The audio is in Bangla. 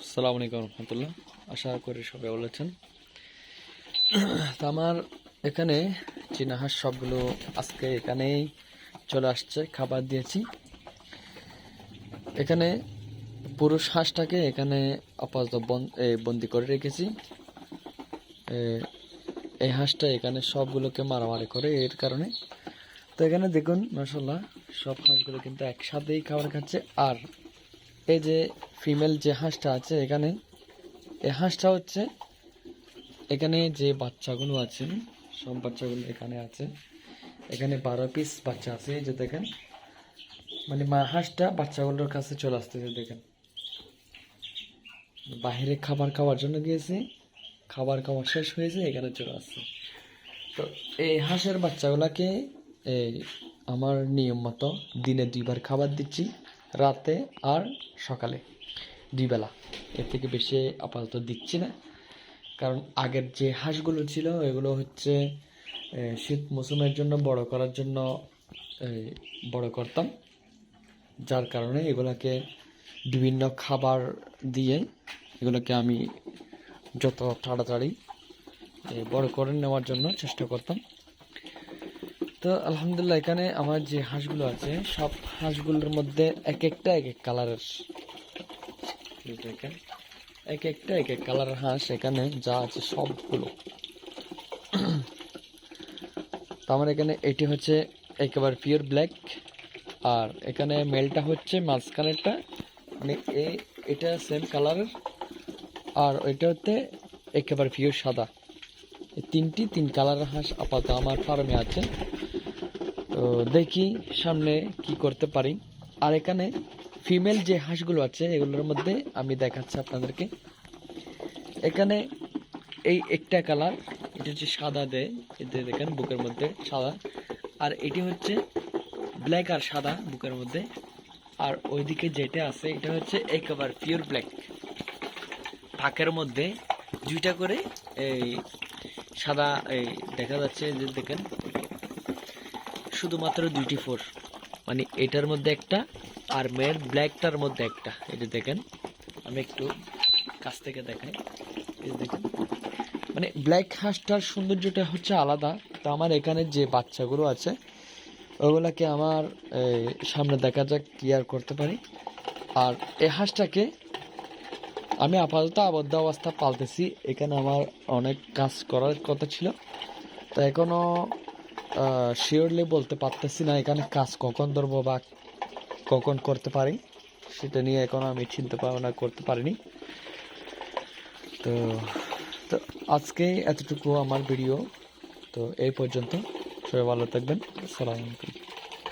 আসসালামু আলাইকুম রহমতুল্লাহ। আশা করি সবাই ভালো আছেন। তো আমার এখানে চীনা হাঁস সবগুলো আজকে এখানেই চলে আসছে, খাবার দিয়েছি। এখানে পুরুষ হাঁসটাকে এখানে আপাতত বন্দি করে রেখেছি। এই হাঁসটা এখানে সবগুলোকে মারামারি করে, এর কারণে। তো এখানে দেখুন মাশাআল্লাহ সব হাঁসগুলো কিন্তু একসাথেই খাবার খাচ্ছে। আর এই যে ফিমেল যে হাঁসটা আছে এখানে, এই হাঁসটা হচ্ছে এখানে যে বাচ্চাগুলো আছে সব বাচ্চাগুলো এখানে আছে। এখানে 12 পিস বাচ্চা আছে, এই যে দেখেন। মানে মা হাঁসটা বাচ্চাগুলোর কাছে চলে আসতেছে, দেখেন। বাইরে খাবার খাওয়ার জন্য গিয়েছে, খাবার খাওয়া শেষ হয়েছে, এখানে চলে আসছে। তো এই হাঁসের বাচ্চাগুলোকে এই আমার নিয়ম মতো দিনে 2বার খাবার দিচ্ছি, রাতে আর সকালে 2 বেলা। এর থেকে বেশি আপাতত দিচ্ছি না, কারণ আগের যে হাঁসগুলো ছিল এগুলো হচ্ছে শীত মৌসুমের জন্য বড় করার জন্য বড় করতাম, যার কারণে এগুলোকে বিভিন্ন খাবার দিয়ে এগুলোকে আমি যত তাড়াতাড়ি বড় করে নেওয়ার জন্য চেষ্টা করতাম। তো আলহামদুলিল্লাহ এখানে আমার যে হাঁসগুলো আছে সব হাঁসগুলোর মধ্যে এক একটা এক এক কালারের, দেখেন এক একটা এক এক কালারের হাঁস এখানে যা আছে সবগুলো। তো আমার এখানে এটি হচ্ছে একেবারে পিওর ব্ল্যাক, আর এখানে মেলটা হচ্ছে মাঝখানেরটা, মানে এটা সেম কালারের, আর ওইটা হচ্ছে একেবারে পিওর সাদা। এই 3 কালারের হাঁস আপাতত আমার ফার্মে আছে। তো দেখি সামনে কি করতে পারি। আর এখানে ফিমেল যে হাঁসগুলো আছে এগুলোর মধ্যে আমি দেখাচ্ছি আপনাদেরকে। এখানে এই একটা কালার, এটা হচ্ছে সাদা দেয়, এতে দেখেন বুকের মধ্যে সাদা, আর এটি হচ্ছে ব্ল্যাক আর সাদা বুকের মধ্যে। আর ওইদিকে যেটা আছে এটা হচ্ছে একেবারে পিওর ব্ল্যাক, পাকের মধ্যে 2টা করে এই সাদা এই দেখা যাচ্ছে, যে দেখেন শুধুমাত্র 2টি ফোর, মানে এটার মধ্যে একটা আর মেয়ের ব্ল্যাকটার মধ্যে একটা। এটা দেখেন, আমি একটু কাছ থেকে দেখাই, এই দেখেন। মানে ব্ল্যাক হাঁসটার সৌন্দর্যটা হচ্ছে আলাদা। তো আমার এখানে যে বাচ্চাগুলো আছে ওগুলাকে আমার সামনে দেখা যাক কি আর করতে পারি। আর এই হাঁসটাকে আমি আপাতত আবদ্ধ অবস্থা পালতেছি। এখানে আমার অনেক কাজ করার কথা ছিল, তো এখনো শিওরলি বলতে পারতেছি না এখানে কাজ কখন ধরবো বা কখন করতে পারি, সেটা নিয়ে এখনো আমি চিন্তা ভাবনা করতে পারিনি। তো তো আজকে এতটুকু আমার ভিডিও। তো এই পর্যন্ত, সবাই ভালো থাকবেন। আসসালামু আলাইকুম।